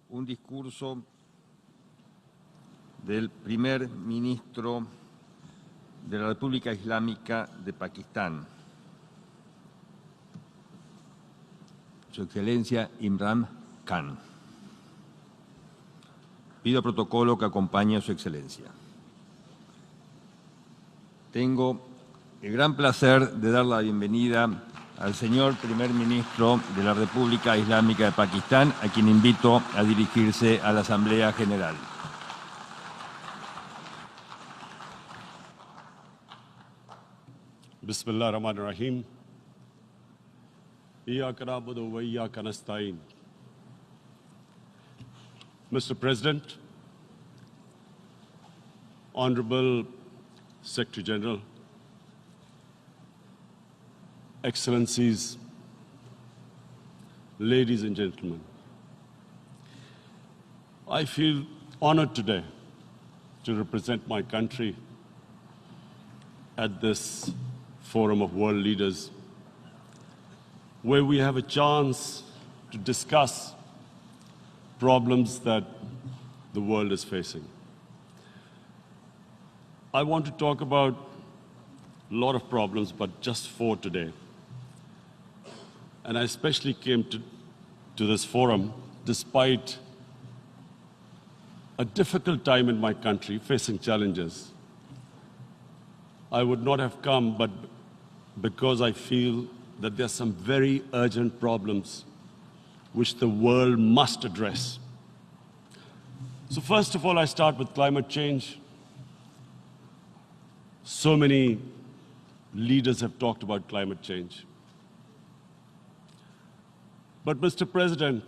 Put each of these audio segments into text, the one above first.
un discurso del primer ministro de la República Islámica de Pakistán, Su Excelencia Imran Khan. Pido protocolo que acompañe a Su Excelencia. Tengo el gran placer de dar la bienvenida al señor primer ministro de la República Islámica de Pakistán, a quien invito a dirigirse a la Asamblea General. Bismillah ar-Rahman ar-Rahim. Iyyaka na'budu wa iyyaka nasta'in. Mr. President, Honorable Secretary General, Excellencies, ladies and gentlemen, I feel honored today to represent my country at this Forum of World Leaders, where we have a chance to discuss problems that the world is facing. I want to talk about a lot of problems, but just 4 today. And I especially came to this forum despite a difficult time in my country, facing challenges. I would not have come, but because I feel that there are some very urgent problems which the world must address. So first of all, I start with climate change. So many leaders have talked about climate change. But Mr. President,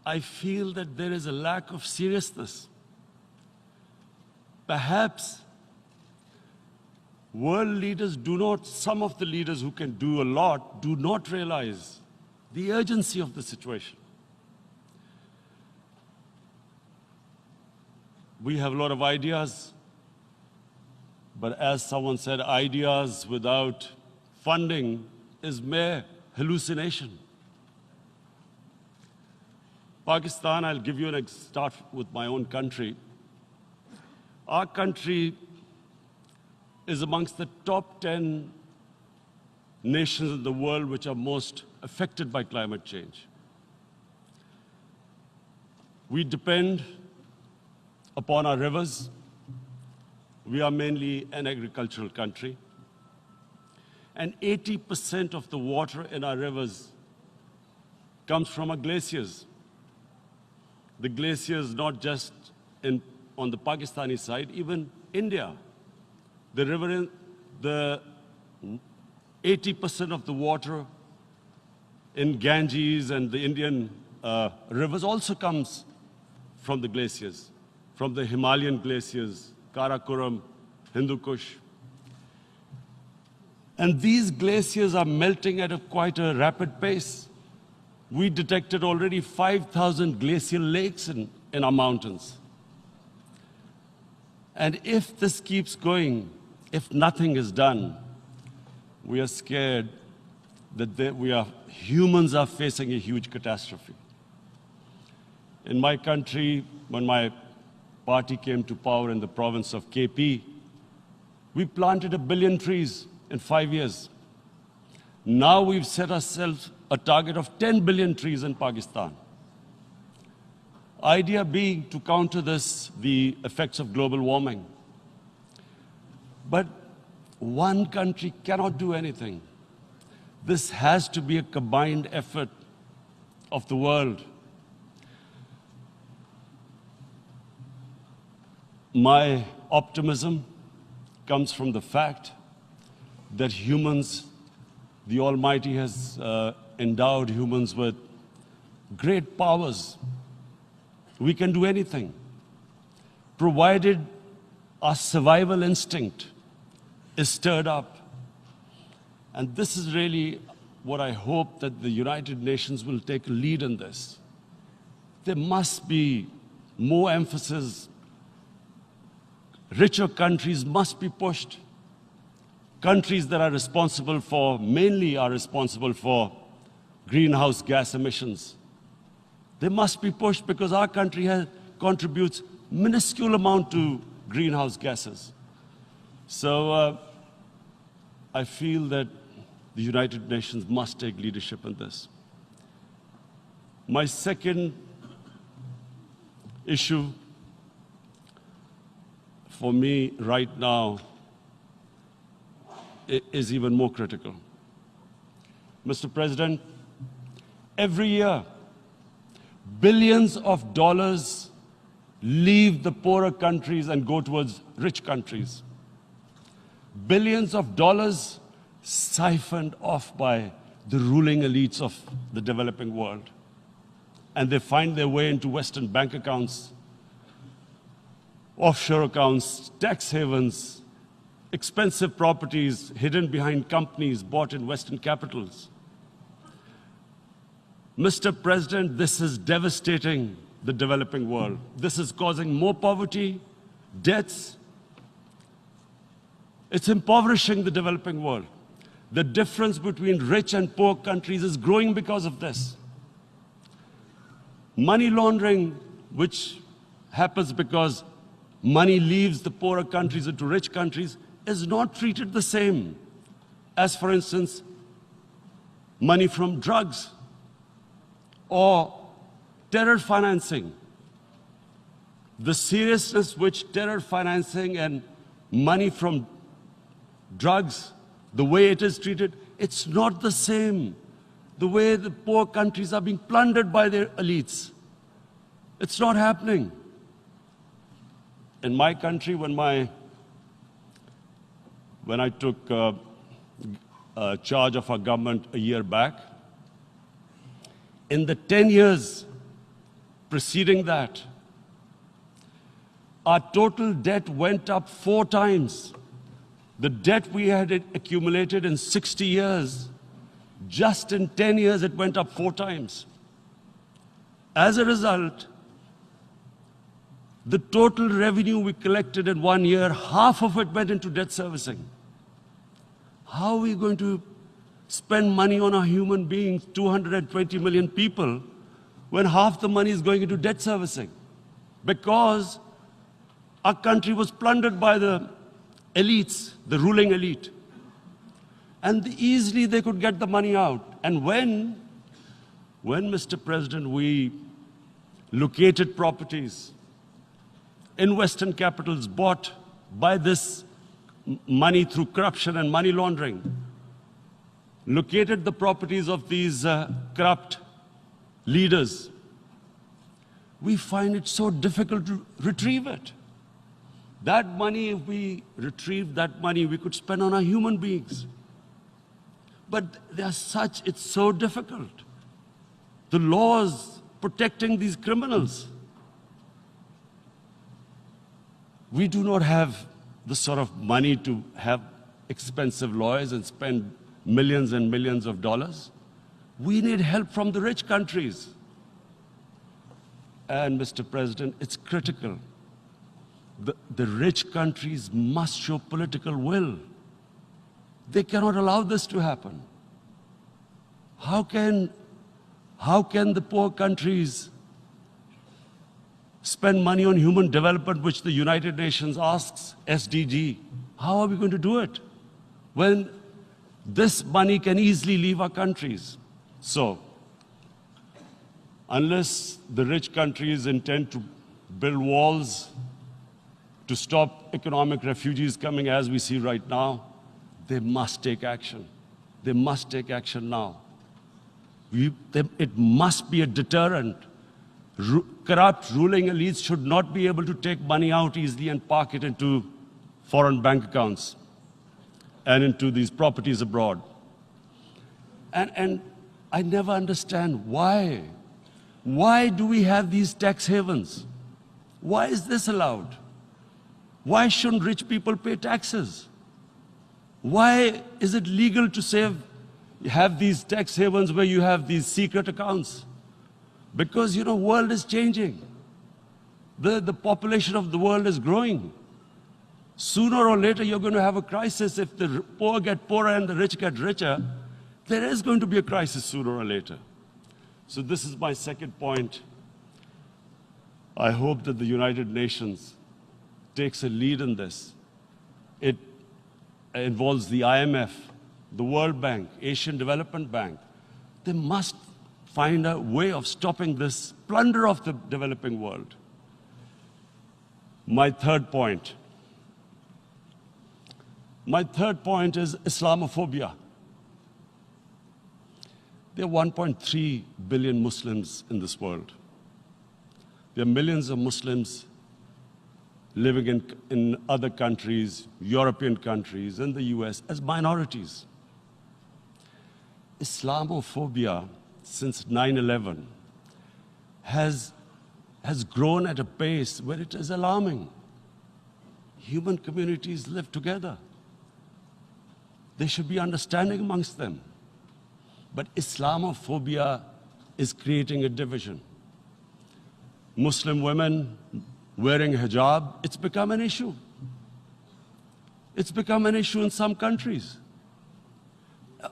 I feel that there is a lack of seriousness. Perhaps world leaders some of the leaders who can do a lot, do not realize the urgency of the situation. We have a lot of ideas, but as someone said, ideas without funding is mere hallucination. Pakistan, I'll give you start with my own country. Our country is amongst the top 10 nations in the world which are most affected by climate change. We depend upon our rivers. We are mainly an agricultural country. And 80% of the water in our rivers comes from our glaciers. The glaciers not just on the Pakistani side, even India. The river, the 80% of the water in Ganges and the Indian rivers also comes from the glaciers, from the Himalayan glaciers, Karakoram, Hindu Kush. And these glaciers are melting at quite a rapid pace. We detected already 5,000 glacial lakes in our mountains. And if this keeps going, if nothing is done, we are scared that humans are facing a huge catastrophe. In my country, when my party came to power in the province of KP, we planted 1 billion trees in 5 years. Now we've set ourselves a target of 10 billion trees in Pakistan. Idea being to counter the effects of global warming. But one country cannot do anything. This has to be a combined effort of the world. My optimism comes from the fact that humans, the Almighty has endowed humans with great powers. We can do anything, provided our survival instinct is stirred up. And this is really what I hope that the United Nations will take a lead in this. There must be more emphasis. Richer countries must be pushed. Countries that are responsible for, mainly are responsible for greenhouse gas emissions. They must be pushed because our country contributes minuscule amount to greenhouse gases. So I feel that the United Nations must take leadership in this. My second issue for me right now is even more critical. Mr. President, every year, billions of dollars leave the poorer countries and go towards rich countries. Billions of dollars siphoned off by the ruling elites of the developing world. And they find their way into Western bank accounts, offshore accounts, tax havens, expensive properties hidden behind companies bought in Western capitals. Mr. President, this is devastating the developing world. This is causing more poverty, debts. It's impoverishing the developing world. The difference between rich and poor countries is growing because of this. Money laundering, which happens because money leaves the poorer countries into rich countries, is not treated the same as, for instance, money from drugs or terror financing. The seriousness which terror financing and money from drugs, the way it is treated, it's not the same. The way the poor countries are being plundered by their elites. It's not happening. In my country, when I took charge of our government a year back, in the 10 years preceding that, our total debt went up 4 times. The debt we had accumulated in 60 years, just in 10 years, it went up 4 times. As a result, the total revenue we collected in 1 year, half of it went into debt servicing. How are we going to spend money on our human beings, 220 million people, when half the money is going into debt servicing? Because our country was plundered by the elites, the ruling elite. And easily they could get the money out. And when, Mr. President, we located properties in Western capitals bought by this money through corruption and money laundering, located the properties of these corrupt leaders, we find it so difficult to retrieve it. That money, if we retrieved that money, we could spend on our human beings. But it's so difficult. The laws protecting these criminals. We do not have the sort of money to have expensive lawyers and spend millions and millions of dollars. We need help from the rich countries. And Mr. President, it's critical. The rich countries must show political will. They cannot allow this to happen. How can the poor countries spend money on human development, which the United Nations asks, SDG? How are we going to do it when this money can easily leave our countries? So, unless the rich countries intend to build walls to stop economic refugees coming as we see right now, they must take action. They must take action now. It must be a deterrent. Corrupt ruling elites should not be able to take money out easily and park it into foreign bank accounts and into these properties abroad. And I never understand why. Why do we have these tax havens? Why is this allowed? Why shouldn't rich people pay taxes? Why is it legal to have these tax havens where you have these secret accounts? Because, the world is changing. The population of the world is growing. Sooner or later, you're going to have a crisis. If the poor get poorer and the rich get richer, there is going to be a crisis sooner or later. So this is my second point. I hope that the United Nations takes a lead in this. It involves the IMF, the World Bank, Asian Development Bank. They must find a way of stopping this plunder of the developing world. My third point is Islamophobia. There are 1.3 billion Muslims in this world. There are millions of Muslims living in other countries, European countries, in the US, as minorities. Islamophobia, since 9/11, has grown at a pace where it is alarming. Human communities live together. There should be understanding amongst them. But Islamophobia is creating a division. Muslim women wearing hijab, it's become an issue. It's become an issue in some countries.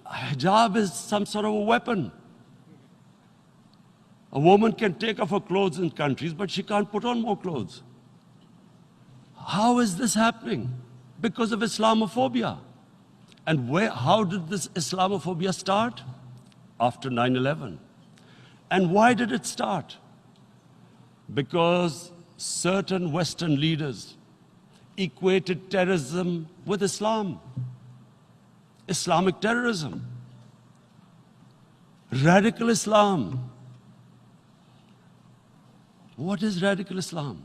Hijab is some sort of a weapon. A woman can take off her clothes in countries, but she can't put on more clothes. How is this happening? Because of Islamophobia. And how did this Islamophobia start? After 9/11. And why did it start? Because certain Western leaders equated terrorism with Islam. Islamic terrorism. Radical Islam. What is radical Islam?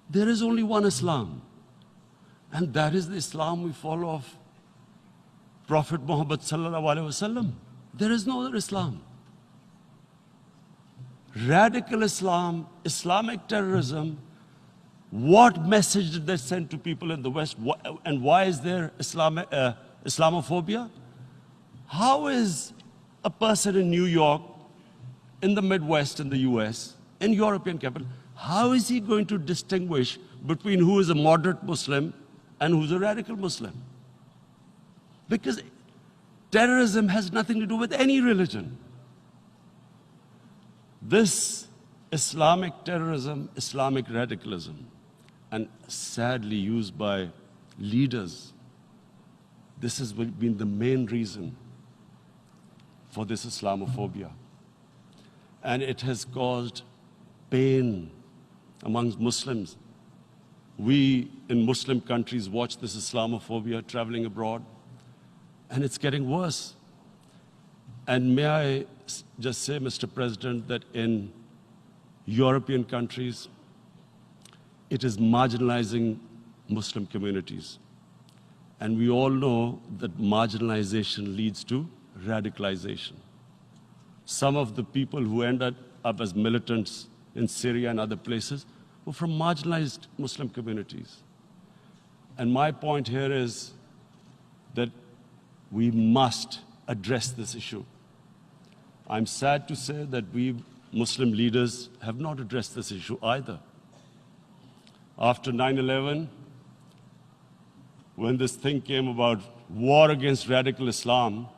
There is only one Islam. And that is the Islam we follow of Prophet Muhammad sallallahu alaihi wasallam. There is no other Islam. Radical Islam, Islamic terrorism, what message did they send to people in the West? And why is there Islamophobia? How is a person in New York, in the Midwest, in the US, in European capital, how is he going to distinguish between who is a moderate Muslim and who's a radical Muslim? Because terrorism has nothing to do with any religion. This Islamic terrorism, Islamic radicalism, and sadly used by leaders, this has been the main reason for this Islamophobia. And it has caused pain amongst Muslims. We in Muslim countries watch this Islamophobia traveling abroad, and it's getting worse. And may I just say, Mr. President, that in European countries, it is marginalizing Muslim communities. And we all know that marginalization leads to radicalization. Some of the people who ended up as militants in Syria and other places were from marginalized Muslim communities. And my point here is that we must address this issue. I'm sad to say that we Muslim leaders have not addressed this issue either. After 9/11, when this thing came about war against radical Islam,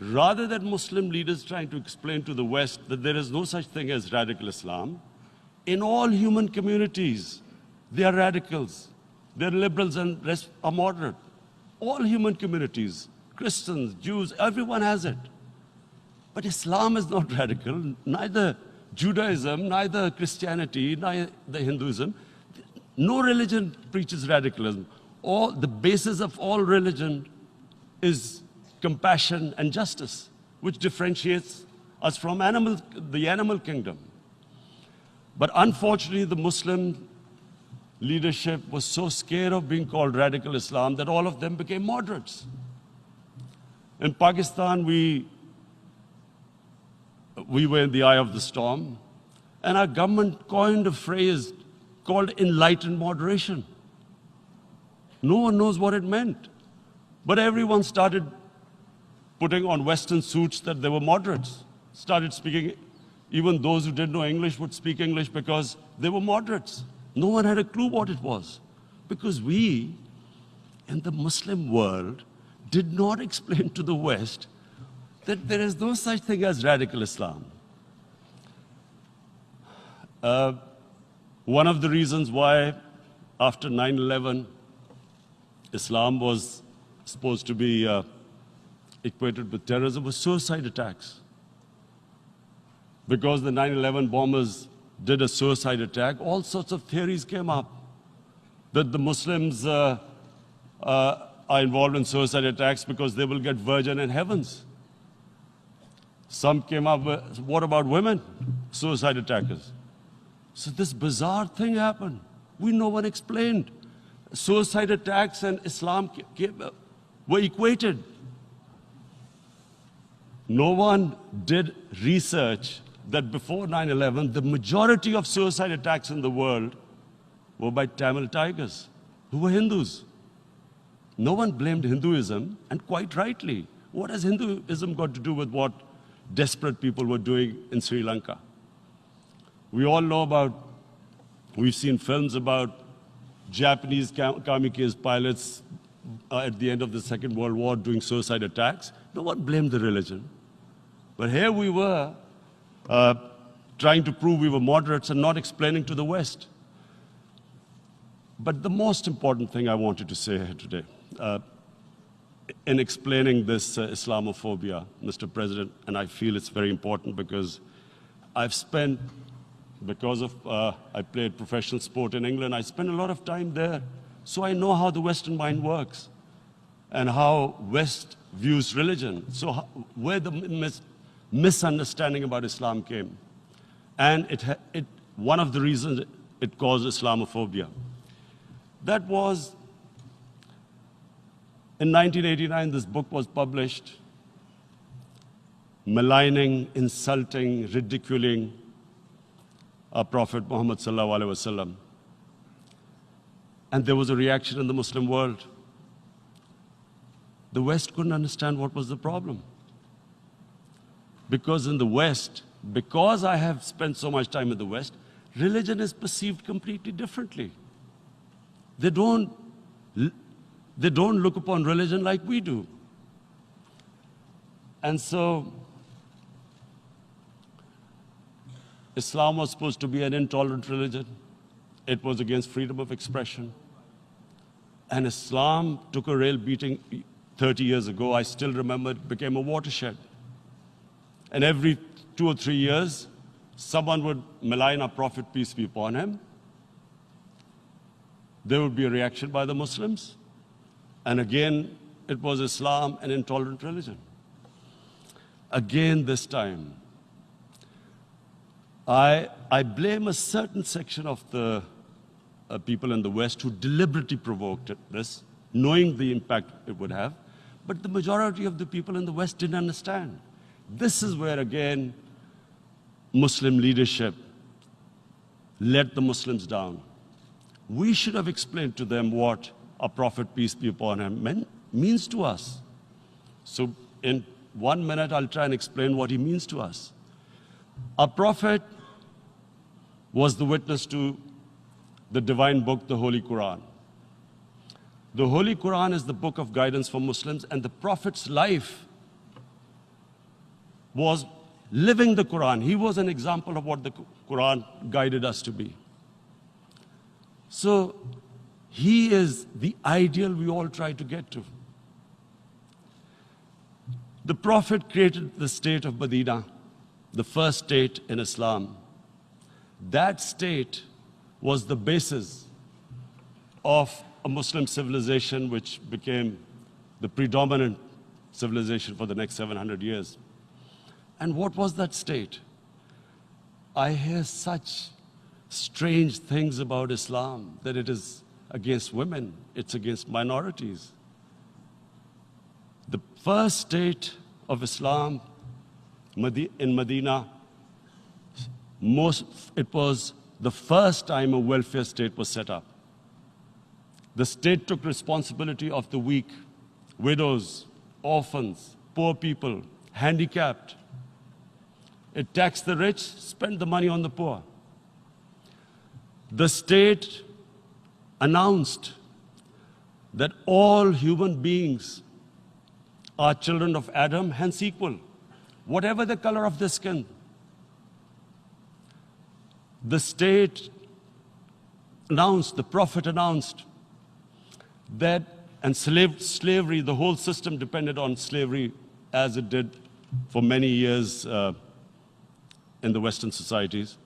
rather than Muslim leaders trying to explain to the West that there is no such thing as radical Islam, in all human communities, they are radicals. They're liberals and rest are moderate. All human communities, Christians, Jews, everyone has it. But Islam is not radical, neither Judaism, neither Christianity, neither Hinduism. No religion preaches radicalism. The basis of all religion is compassion and justice, which differentiates us from the animal kingdom. But unfortunately, the Muslim leadership was so scared of being called radical Islam that all of them became moderates. In Pakistan, we were in the eye of the storm, and our government coined a phrase called enlightened moderation. No one knows what it meant. But everyone started putting on Western suits that they were moderates, started speaking. Even those who didn't know English would speak English because they were moderates. No one had a clue what it was. Because we, in the Muslim world, did not explain to the West that there is no such thing as radical Islam. One of the reasons why after 9/11, Islam was supposed to be equated with terrorism was suicide attacks. Because the 9/11 bombers did a suicide attack, all sorts of theories came up that the Muslims are involved in suicide attacks because they will get virgin in heavens. Some came up with, what about women, suicide attackers? So this bizarre thing happened. No one explained. Suicide attacks and Islam were equated. No one did research that before 9/11, the majority of suicide attacks in the world were by Tamil Tigers, who were Hindus. No one blamed Hinduism, and quite rightly. What has Hinduism got to do with what desperate people were doing in Sri Lanka? We all know about, we've seen films about Japanese kamikaze pilots at the end of the Second World War doing suicide attacks. No one blamed the religion. But here we were trying to prove we were moderates and not explaining to the West. But the most important thing I wanted to say here today, in explaining this Islamophobia, Mr. President, and I feel it's very important because I've spent, because of, I played professional sport in England, I spent a lot of time there. So I know how the Western mind works and how West views religion. So where the misunderstanding about Islam came. And one of the reasons it caused Islamophobia. That was, in 1989, this book was published, maligning, insulting, ridiculing our Prophet Muhammad sallallahu alaihi wasallam. And there was a reaction in the Muslim world. The West couldn't understand what was the problem. Because in the West, because I have spent so much time in the West, religion is perceived completely differently. They don't look upon religion like we do. And so, Islam was supposed to be an intolerant religion. It was against freedom of expression. And Islam took a real beating 30 years ago. I still remember it became a watershed. And every 2 or 3 years, someone would malign our Prophet, peace be upon him. There would be a reaction by the Muslims. And again, it was Islam, an intolerant religion. Again, this time, I blame a certain section of the people in the West who deliberately provoked this, knowing the impact it would have. But the majority of the people in the West didn't understand. This is where, again, Muslim leadership let the Muslims down. We should have explained to them what our Prophet, peace be upon him, means to us. So in 1 minute, I'll try and explain what he means to us. Our Prophet was the witness to the divine book, the Holy Quran. The Holy Quran is the book of guidance for Muslims, and the Prophet's life was living the Quran. He was an example of what the Quran guided us to be. So he is the ideal we all try to get to. The Prophet created the state of Medina, the first state in Islam. That state was the basis of a Muslim civilization which became the predominant civilization for the next 700 years. And what was that state? I hear such strange things about Islam, that it is against women, it's against minorities. The first state of Islam in Medina, it was the first time a welfare state was set up. The state took responsibility of the weak, widows, orphans, poor people, handicapped. It taxed the rich, spent the money on the poor. The state announced that all human beings are children of Adam, hence equal, whatever the color of their skin. the state announced, the Prophet announced that, and slavery, the whole system depended on slavery as it did for many years in the Western societies.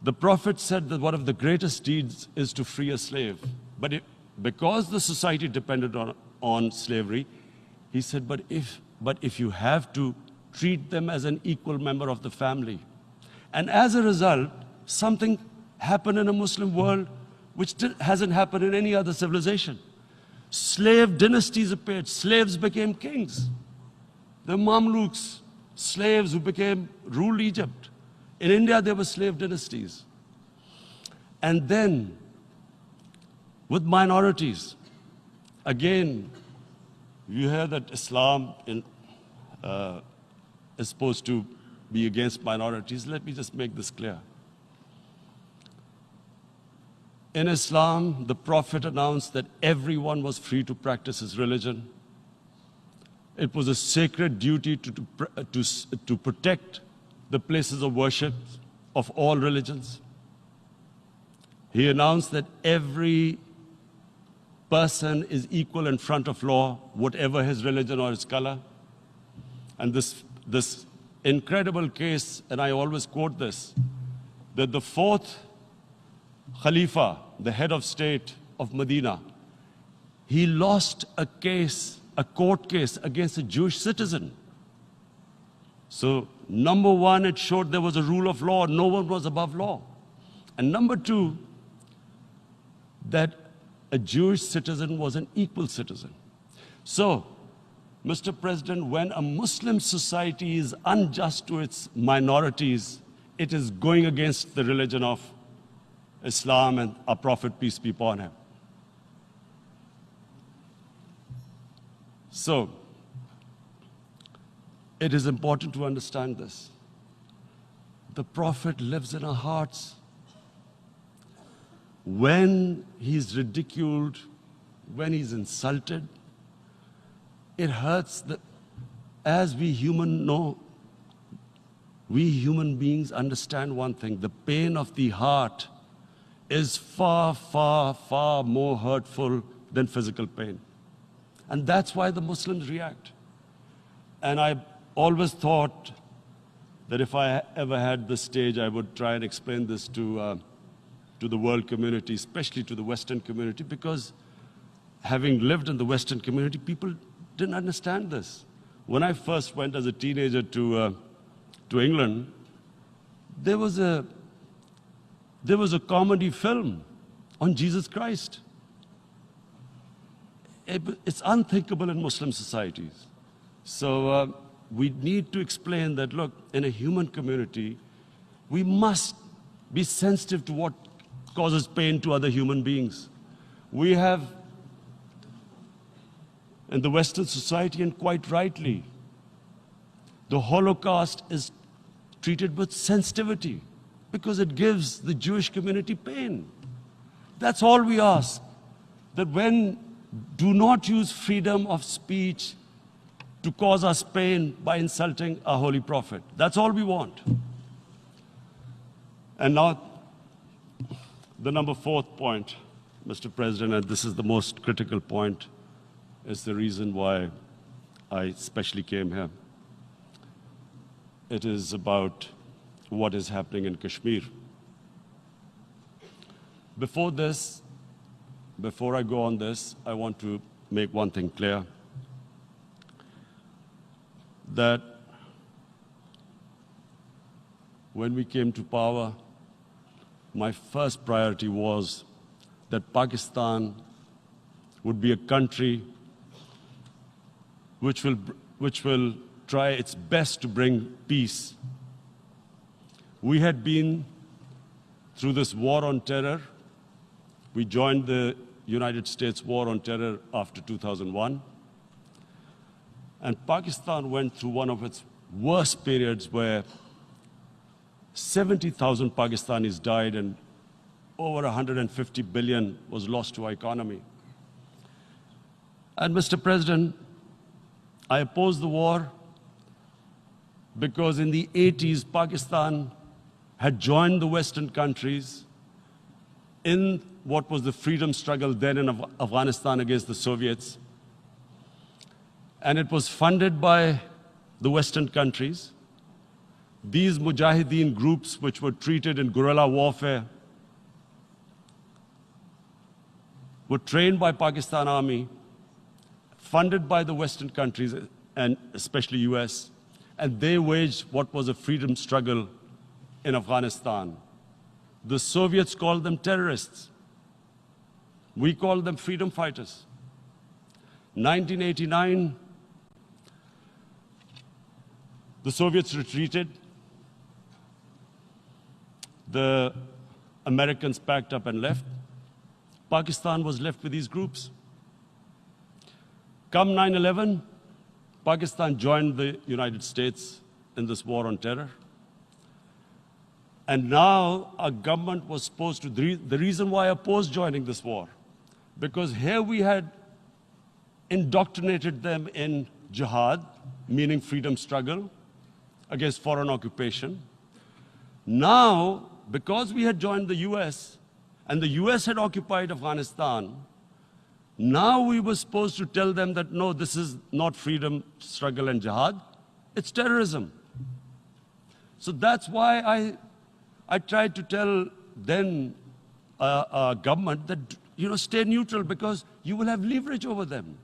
The Prophet said that one of the greatest deeds is to free a slave. But because the society depended on slavery, he said, but if you have to treat them as an equal member of the family. And as a result, something happened in a Muslim world which hasn't happened in any other civilization. Slave dynasties appeared. Slaves became kings. The Mamluks, slaves who ruled Egypt. In India, there were slave dynasties. And then, with minorities, again, you hear that Islam is supposed to be against minorities. Let me just make this clear. In Islam, the Prophet announced that everyone was free to practice his religion. It was a sacred duty to protect the places of worship of all religions. He announced that every person is equal in front of law, whatever his religion or his color. And this incredible case, and I always quote this, that the fourth Khalifa, the head of state of Medina, he lost a court case against a Jewish citizen. So, number one, it showed there was a rule of law, no one was above law. And number two, that a Jewish citizen was an equal citizen. So, Mr. President, when a Muslim society is unjust to its minorities, it is going against the religion of Islam and our Prophet, peace be upon him. So, it is important to understand this. The Prophet lives in our hearts. When he's ridiculed, when he's insulted, it hurts. As we human beings understand one thing: the pain of the heart is far, far, far more hurtful than physical pain. And that's why the Muslims react. And I always thought that if I ever had this stage, I would try and explain this to the world community, especially to the Western community, because having lived in the Western community, people didn't understand this. When I first went as a teenager to England, there was a comedy film on Jesus Christ. It's unthinkable in Muslim societies. So we need to explain that, look, in a human community, we must be sensitive to what causes pain to other human beings. We have, in the Western society, and quite rightly, the Holocaust is treated with sensitivity because it gives the Jewish community pain. That's all we ask, that do not use freedom of speech to cause us pain by insulting our Holy Prophet. That's all we want. And now, the number 4th point, Mr. President, and this is the most critical point, is the reason why I especially came here. It is about what is happening in Kashmir. Before I go on this, I want to make one thing clear, that when we came to power, my first priority was that Pakistan would be a country which will try its best to bring peace. We had been through this war on terror. We joined the United States war on terror after 2001. And Pakistan went through one of its worst periods where 70,000 Pakistanis died and over 150 billion was lost to our economy. And Mr. President, I opposed the war because in the 80s, Pakistan had joined the Western countries in what was the freedom struggle then in Afghanistan against the Soviets. And it was funded by the Western countries. These Mujahideen groups, which were treated in guerrilla warfare, were trained by Pakistan Army, funded by the Western countries, and especially US, and they waged what was a freedom struggle in Afghanistan. The Soviets called them terrorists. We called them freedom fighters. 1989, the Soviets retreated. The Americans packed up and left. Pakistan was left with these groups. Come 9/11, Pakistan joined the United States in this war on terror. And now our government was supposed to, the reason why I opposed joining this war, because here we had indoctrinated them in jihad, meaning freedom struggle against foreign occupation. Now, because we had joined the US, and the US had occupied Afghanistan, now we were supposed to tell them that, no, this is not freedom struggle and jihad, it's terrorism. So that's why I tried to tell then government that, stay neutral, because you will have leverage over them.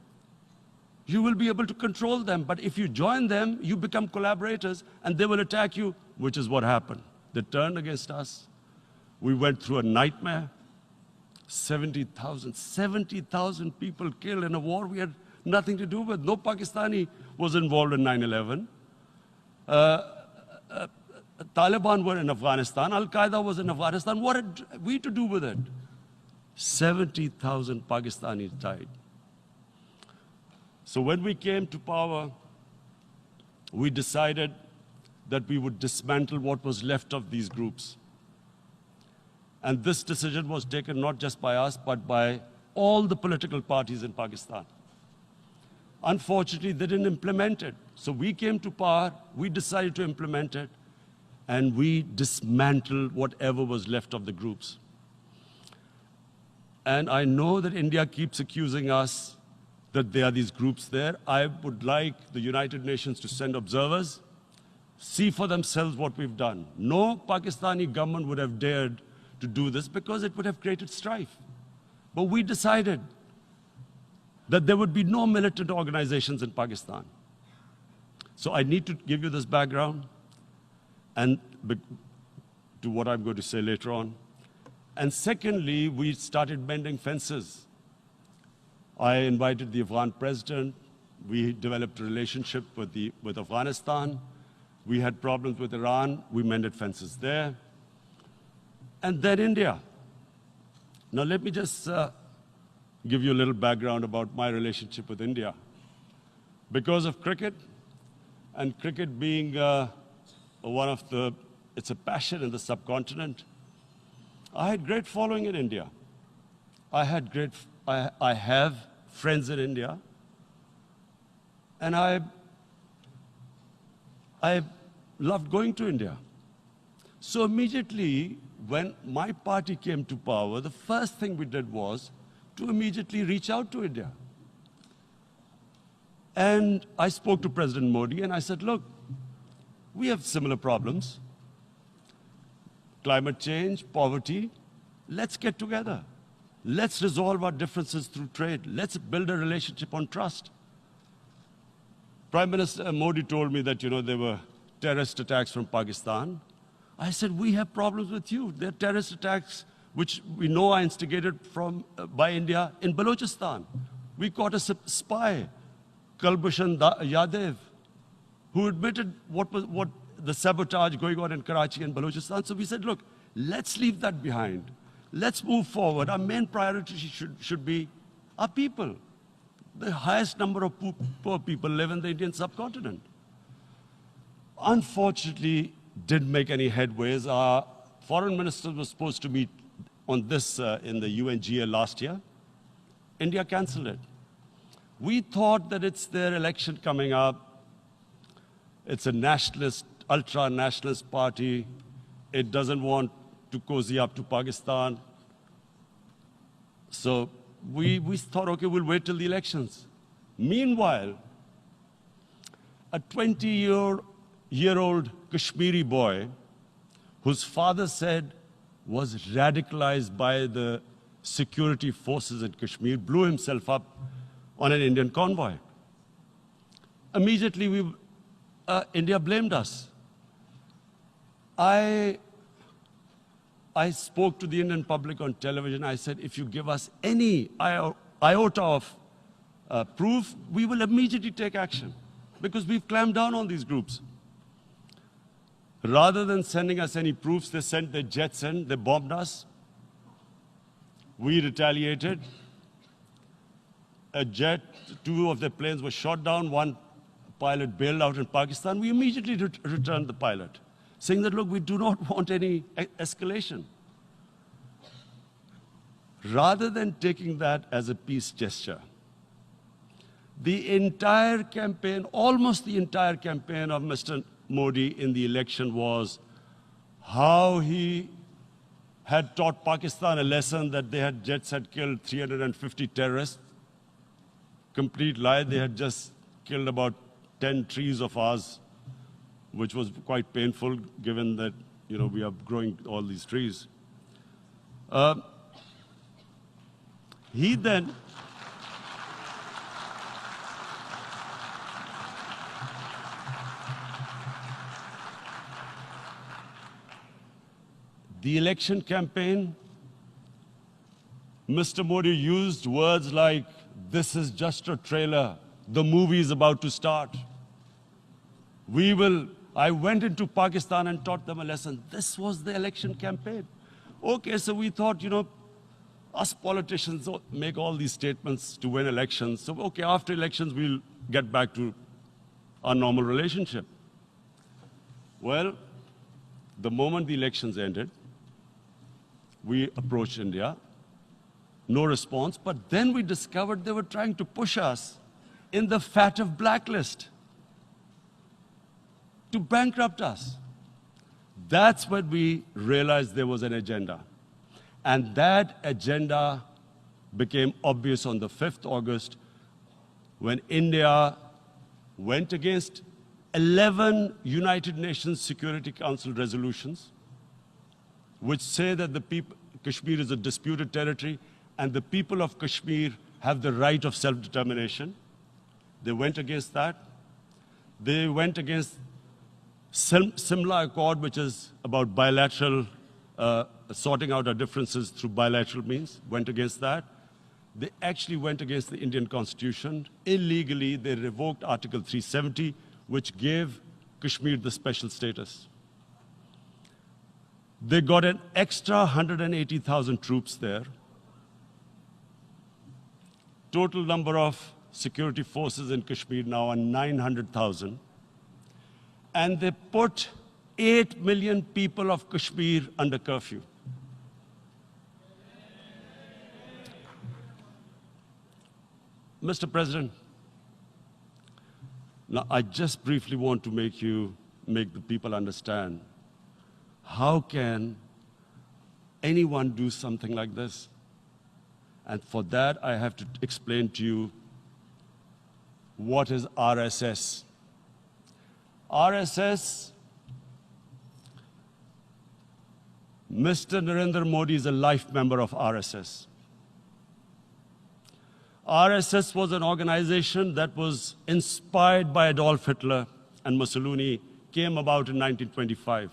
You will be able to control them. But if you join them, you become collaborators, and they will attack you, which is what happened. They turned against us. We went through a nightmare. 70,000 people killed in a war we had nothing to do with. No Pakistani was involved in 9/11. Taliban were in Afghanistan. Al-Qaeda was in Afghanistan. What had we to do with it? 70,000 Pakistanis died. So when we came to power, we decided that we would dismantle what was left of these groups. And this decision was taken not just by us, but by all the political parties in Pakistan. Unfortunately, they didn't implement it. So we came to power, we decided to implement it, and we dismantled whatever was left of the groups. And I know that India keeps accusing us that there are these groups there. I would like the United Nations to send observers, see for themselves what we've done. No Pakistani government would have dared to do this because it would have created strife. But we decided that there would be no militant organizations in Pakistan. So I need to give you this background and to what I'm going to say later on. And secondly, we started mending fences. I invited the Afghan president. We developed a relationship with Afghanistan. We had problems with Iran. We mended fences there. And then India. Now let me just give you a little background about my relationship with India. Because of cricket, and cricket being it's a passion in the subcontinent, I had great following in India. I have friends in India, and I loved going to India. So immediately, when my party came to power, the first thing we did was to immediately reach out to India. And I spoke to President Modi, and I said, look, we have similar problems. Climate change, poverty, let's get together. Let's resolve our differences through trade. Let's build a relationship on trust. Prime Minister Modi told me that, there were terrorist attacks from Pakistan. I said, we have problems with you. There are terrorist attacks which we know are instigated by India in Balochistan. We caught a spy, Kulbhushan Yadav, who admitted what the sabotage going on in Karachi and Balochistan. So we said, look, let's leave that behind. Let's move forward. Our main priority should be our people. The highest number of poor people live in the Indian subcontinent. Unfortunately, didn't make any headways. Our foreign ministers were supposed to meet on this in the UNGA last year. India canceled it. We thought that it's their election coming up. It's a nationalist, ultra-nationalist party. it doesn't want to cozy up to Pakistan. So we thought, okay, we'll wait till the elections. Meanwhile, a 20-year-old Kashmiri boy, whose father said was radicalized by the security forces in Kashmir, blew himself up on an Indian convoy. Immediately, India blamed us. I spoke to the Indian public on television. I said, if you give us any iota of proof, we will immediately take action, because we've clamped down on these groups. Rather than sending us any proofs, they sent their jets in, they bombed us. We retaliated. A jet, 2 of their planes were shot down, 1 pilot bailed out in Pakistan. We immediately returned the pilot, saying that, look, we do not want any escalation. Rather than taking that as a peace gesture, the entire campaign, almost the entire campaign of Mr. Modi in the election was how he had taught Pakistan a lesson that jets had killed 350 terrorists. Complete lie. They had just killed about 10 trees of ours, which was quite painful given that, we are growing all these trees. He then the election campaign, Mr. Modi used words like, this is just a trailer, the movie is about to start. I went into Pakistan and taught them a lesson. This was the election campaign. Okay, so we thought, us politicians make all these statements to win elections. So, okay, after elections, we'll get back to our normal relationship. Well, the moment the elections ended, we approached India, no response, but then we discovered they were trying to push us in the FATF blacklist to bankrupt us. That's when we realized there was an agenda. And that agenda became obvious on the 5th August when India went against 11 United Nations Security Council resolutions, which say that Kashmir is a disputed territory and the people of Kashmir have the right of self-determination. They went against that. They went against Simla Accord, which is about bilateral, sorting out our differences through bilateral means, went against that. They actually went against the Indian Constitution. Illegally, they revoked Article 370, which gave Kashmir the special status. They got an extra 180,000 troops there. Total number of security forces in Kashmir now are 900,000. And they put 8 million people of Kashmir under curfew. Mr. President, now I just briefly want to make the people understand, how can anyone do something like this? And for that, I have to explain to you what is RSS. RSS, Mr. Narendra Modi is a life member of RSS. RSS was an organization that was inspired by Adolf Hitler and Mussolini, came about in 1925.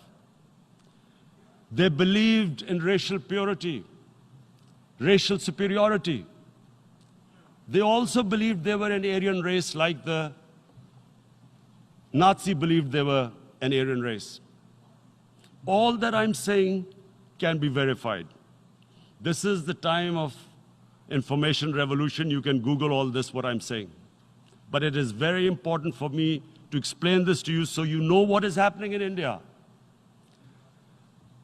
They believed in racial purity, racial superiority. They also believed they were an Aryan race like the Nazi believed they were an Aryan race. All that I'm saying can be verified. This is the time of information revolution. You can Google all this, what I'm saying. But it is very important for me to explain this to you so you know what is happening in India.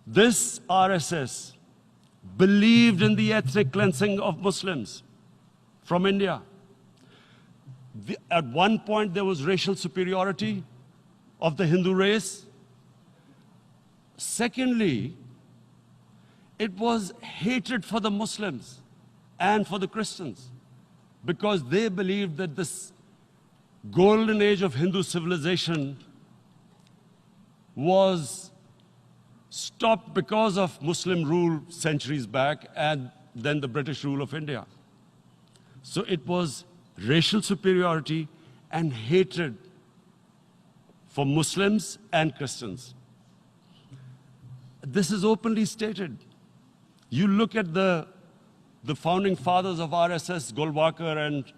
This RSS believed in the ethnic cleansing of Muslims from India. At one point, there was racial superiority of the Hindu race. Secondly, it was hatred for the Muslims and for the Christians, because they believed that this golden age of Hindu civilization was stopped because of Muslim rule centuries back and then the British rule of India. So it was racial superiority and hatred for Muslims and Christians. This is openly stated. You look at the founding fathers of RSS, Golwalkar and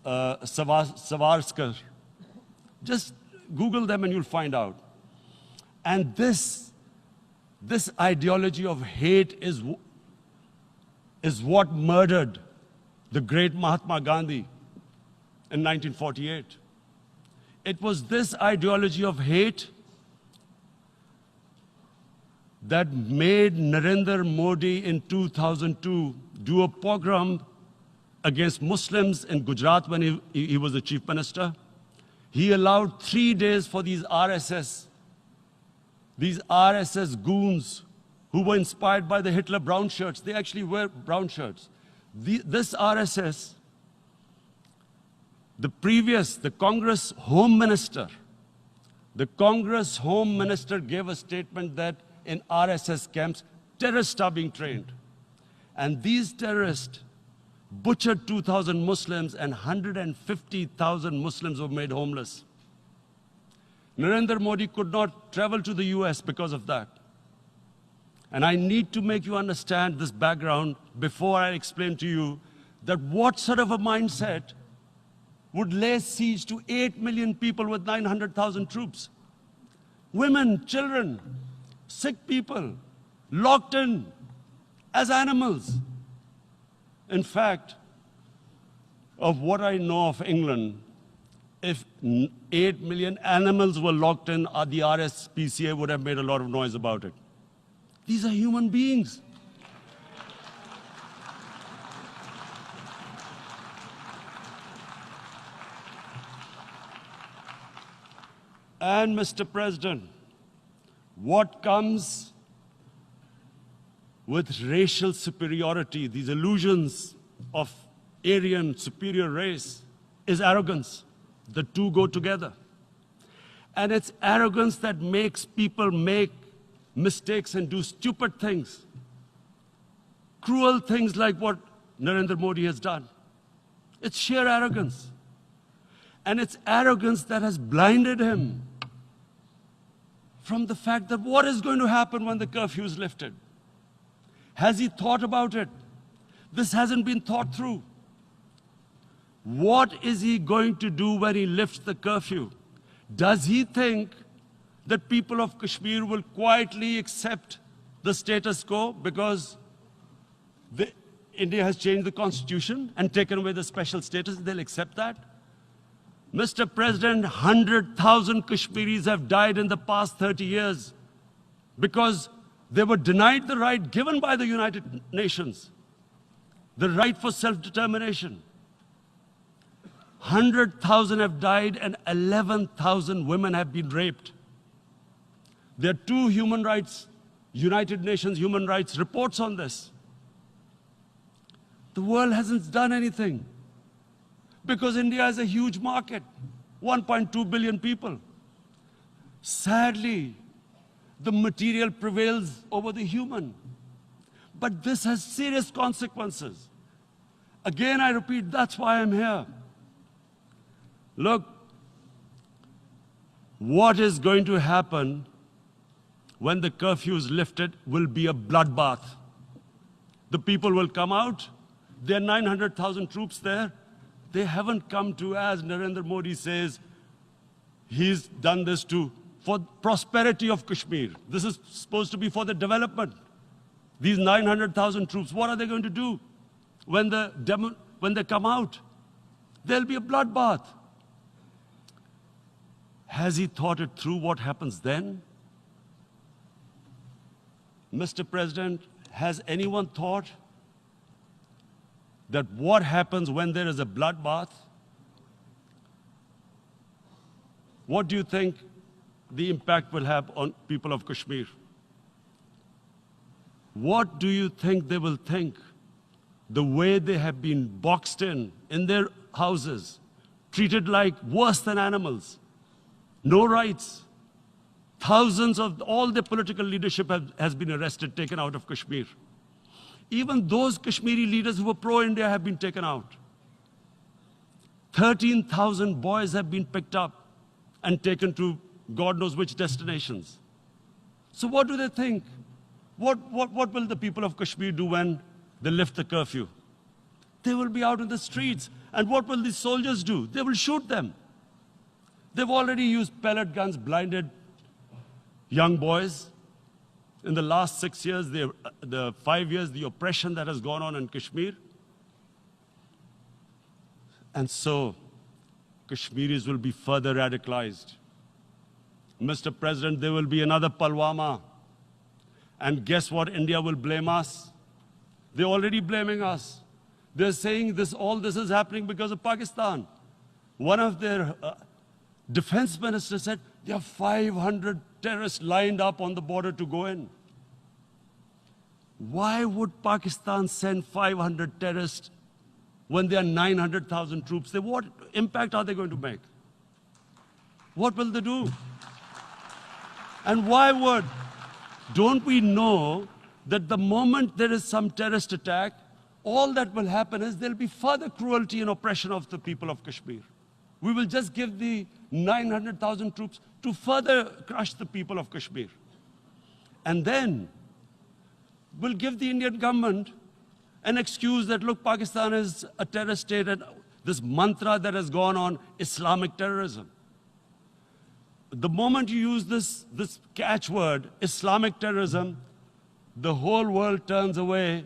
Savarkar. Just Google them and you'll find out. And this ideology of hate is what murdered the great Mahatma Gandhi in 1948. It was this ideology of hate that made Narendra Modi in 2002 do a pogrom against Muslims in Gujarat when he was the chief minister. He allowed 3 days for these RSS goons who were inspired by the Hitler brown shirts. They actually wear brown shirts. This RSS, the Congress Home Minister gave a statement that in RSS camps, terrorists are being trained. And these terrorists butchered 2,000 Muslims and 150,000 Muslims were made homeless. Narendra Modi could not travel to the US because of that. And I need to make you understand this background before I explain to you that what sort of a mindset would lay siege to 8 million people with 900,000 troops. Women, children, sick people, locked in as animals. In fact, of what I know of England, if 8 million animals were locked in, the RSPCA would have made a lot of noise about it. These are human beings. And Mr. President, what comes with racial superiority, these illusions of Aryan superior race, is arrogance. The two go together. And it's arrogance that makes people make mistakes and do stupid things. Cruel things like what Narendra Modi has done. It's sheer arrogance. And it's arrogance that has blinded him from the fact that what is going to happen when the curfew is lifted? Has he thought about it? This hasn't been thought through. What is he going to do when he lifts the curfew? Does he think that people of Kashmir will quietly accept the status quo because India has changed the constitution and taken away the special status? They'll accept that? Mr. President, 100,000 Kashmiris have died in the past 30 years because they were denied the right given by the United Nations, the right for self-determination. 100,000 have died and 11,000 women have been raped. There are 2 human rights, United Nations human rights reports on this. The world hasn't done anything because India is a huge market, 1.2 billion people. Sadly, the material prevails over the human. But this has serious consequences. Again, I repeat, that's why I'm here. Look, what is going to happen when the curfew is lifted will be a bloodbath. The people will come out. There are 900,000 troops there. They haven't come to, as Narendra Modi says, he's done this for prosperity of Kashmir. This is supposed to be for the development. These 900,000 troops, what are they going to do when they come out? There'll be a bloodbath. Has he thought it through what happens then? Mr. President, has anyone thought that what happens when there is a bloodbath? What do you think the impact will have on people of Kashmir. What do you think they will think? The way they have been boxed in their houses, treated like worse than animals, no rights. Thousands of all the political leadership has been arrested, taken out of Kashmir. Even those Kashmiri leaders who were pro-India have been taken out. 13,000 boys have been picked up and taken to God knows which destinations. So what do they think? What will the people of Kashmir do when they lift the curfew? They will be out in the streets. And what will these soldiers do? They will shoot them. They've already used pellet guns, blinded young boys. In the last 6 years, the 5 years, the oppression that has gone on in Kashmir. And so, Kashmiris will be further radicalized. Mr. President, there will be another Pulwama. And guess what? India will blame us. They're already blaming us. They're saying all this is happening because of Pakistan. One of their defense ministers said, there are 500 terrorists lined up on the border to go in. Why would Pakistan send 500 terrorists when there are 900,000 troops? What impact are they going to make? What will they do? And why would? Don't we know that the moment there is some terrorist attack, all that will happen is there'll be further cruelty and oppression of the people of Kashmir. We will just give the 900,000 troops to further crush the people of Kashmir. And then we'll give the Indian government an excuse that, look, Pakistan is a terrorist state, and this mantra that has gone on, Islamic terrorism. The moment you use this catchword, Islamic terrorism, the whole world turns away.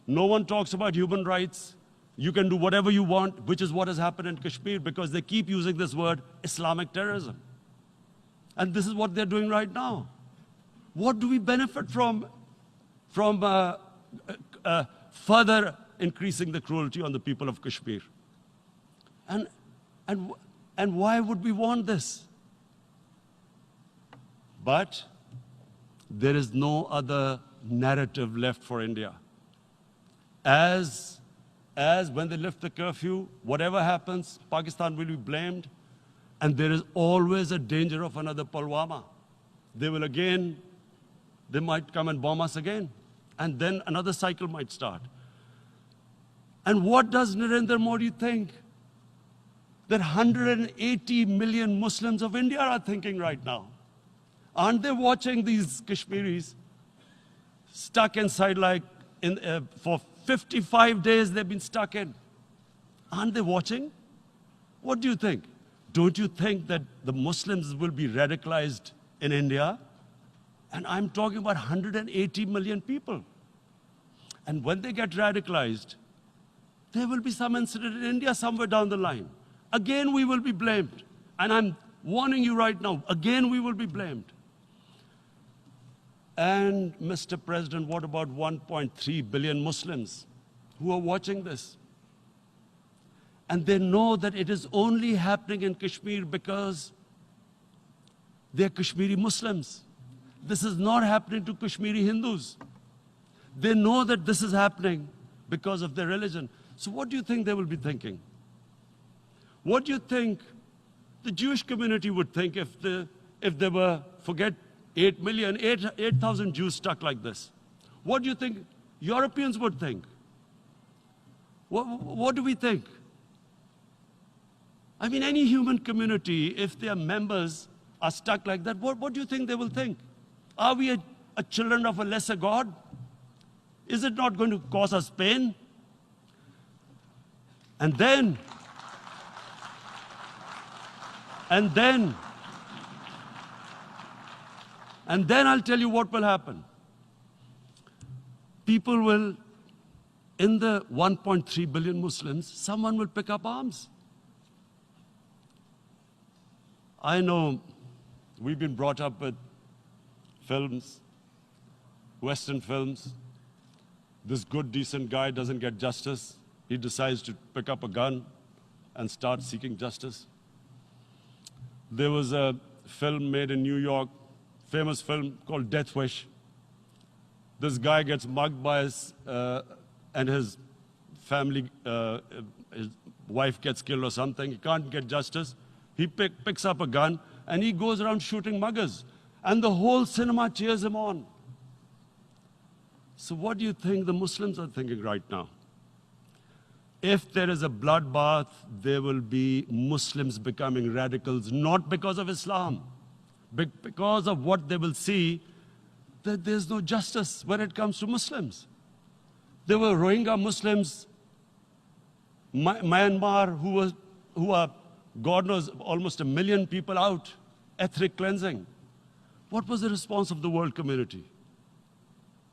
No one talks about human rights. You can do whatever you want, which is what has happened in Kashmir, because they keep using this word, Islamic terrorism. And this is what they're doing right now. What do we benefit from further increasing the cruelty on the people of Kashmir? And why would we want this? But there is no other narrative left for India. As when they lift the curfew, whatever happens, Pakistan will be blamed, and there is always a danger of another Pulwama. They might come and bomb us again, and then another cycle might start. And what does Narendra Modi think? That 180 million Muslims of India are thinking right now. Aren't they watching these Kashmiris stuck inside for 55 days they've been stuck in? Aren't they watching? What do you think? Don't you think that the Muslims will be radicalized in India? And I'm talking about 180 million people. And when they get radicalized, there will be some incident in India somewhere down the line. Again, we will be blamed. And I'm warning you right now, again, we will be blamed. And Mr. President, what about 1.3 billion Muslims who are watching this? And they know that it is only happening in Kashmir because they're Kashmiri Muslims. This is not happening to Kashmiri Hindus. They know that this is happening because of their religion. So what do you think they will be thinking? What do you think the Jewish community would think if there were, forget 8,000 Jews stuck like this? What do you think Europeans would think? What do we think? I mean, any human community, if their members are stuck like that, what do you think they will think? Are we a children of a lesser God? Is it not going to cause us pain? And then I'll tell you what will happen. People will, in the 1.3 billion Muslims, someone will pick up arms. I know we've been brought up with films, Western films. This good, decent guy doesn't get justice. He decides to pick up a gun and start seeking justice. There was a film made in New York, famous film called Death Wish. This guy gets mugged by and his family, his wife gets killed or something. He can't get justice. He picks up a gun and he goes around shooting muggers. And the whole cinema cheers him on. So what do you think the Muslims are thinking right now? If there is a bloodbath, there will be Muslims becoming radicals, not because of Islam, but because of what they will see, that there's no justice when it comes to Muslims. There were Rohingya Muslims, Myanmar, who are, God knows, almost 1 million people out, ethnic cleansing. What was the response of the world community?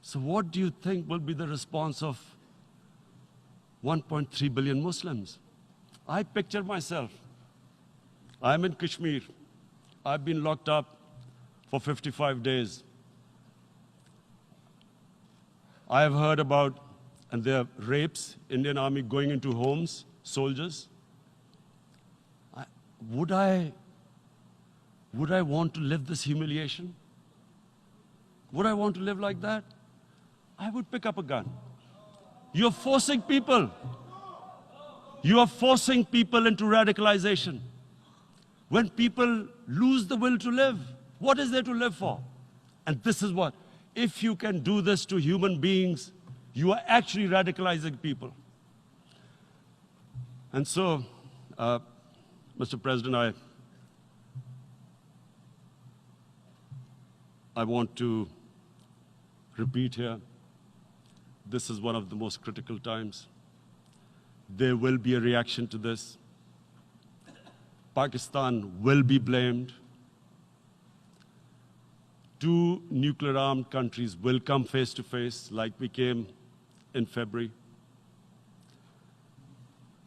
So what do you think will be the response of 1.3 billion Muslims? I picture myself. I'm in Kashmir. I've been locked up for 55 days. I have heard about, and there are rapes, Indian Army going into homes, soldiers. Would I want to live this humiliation? Would I want to live like that? I would pick up a gun. You're forcing people. You are forcing people into radicalization. When people lose the will to live, what is there to live for? And this is what, if you can do this to human beings, you are actually radicalizing people. And so, Mr. President, I want to repeat here, this is one of the most critical times. There will be a reaction to this. Pakistan will be blamed. 2 nuclear-armed countries will come face to face like we came in February.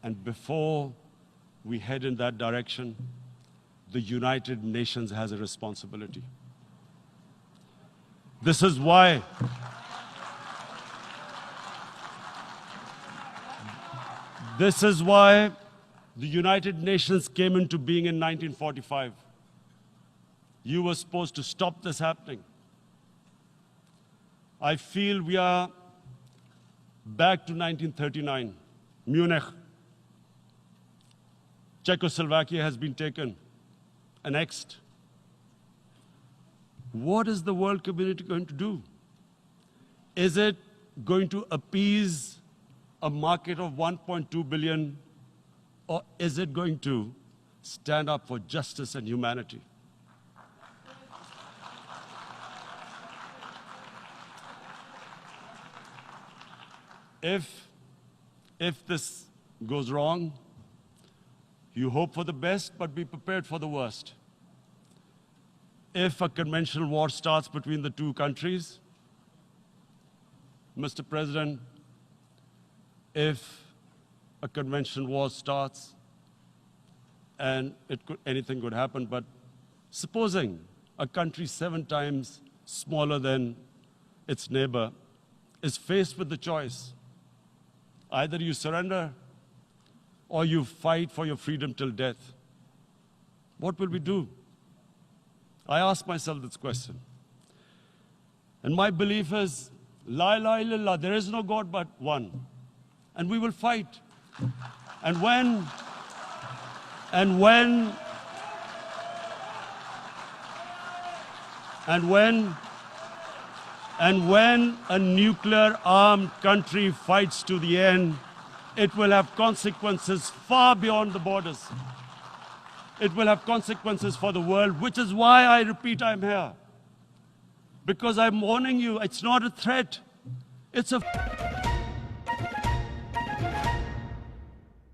And before we head in that direction, the United Nations has a responsibility. This is why the United Nations came into being in 1945. You were supposed to stop this happening. I feel we are back to 1939, Munich. Czechoslovakia has been taken, annexed. What is the world community going to do? Is it going to appease a market of 1.2 billion, or is it going to stand up for justice and humanity? If this goes wrong, you hope for the best, but be prepared for the worst. If a conventional war starts between the 2 countries, Mr. President, if a conventional war starts, and anything could happen, but supposing a country 7 times smaller than its neighbor is faced with the choice, either you surrender or you fight for your freedom till death, what will we do? I ask myself this question. And my belief is, La ilaha illallah, there is no God but one. And we will fight. And when a nuclear-armed country fights to the end, it will have consequences far beyond the borders. It will have consequences for the world, which is why I repeat I'm here. Because I'm warning you, it's not a threat, it's a